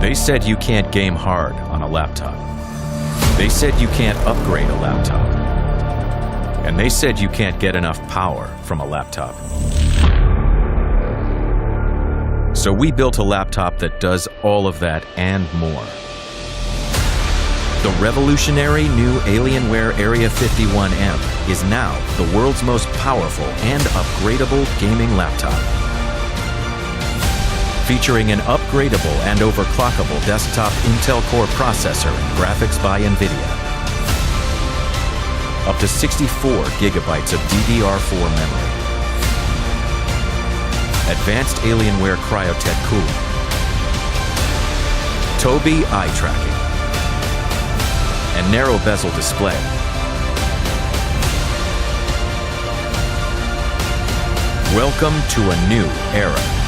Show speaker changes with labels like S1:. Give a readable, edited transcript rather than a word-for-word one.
S1: They said you can't game hard on a laptop. They said you can't upgrade a laptop. And they said you can't get enough power from a laptop. So we built a laptop that does all of that and more. The revolutionary new ALIENWARE AREA-51M is now the world's most powerful and upgradable gaming laptop. Featuring an upgradable and overclockable desktop Intel Core processor and graphics by NVIDIA. Up to 64 gigabytes of DDR4 memory. Advanced ALIENWARE Cryotech cooling. Tobii eye tracking. And narrow bezel display. Welcome to a new era.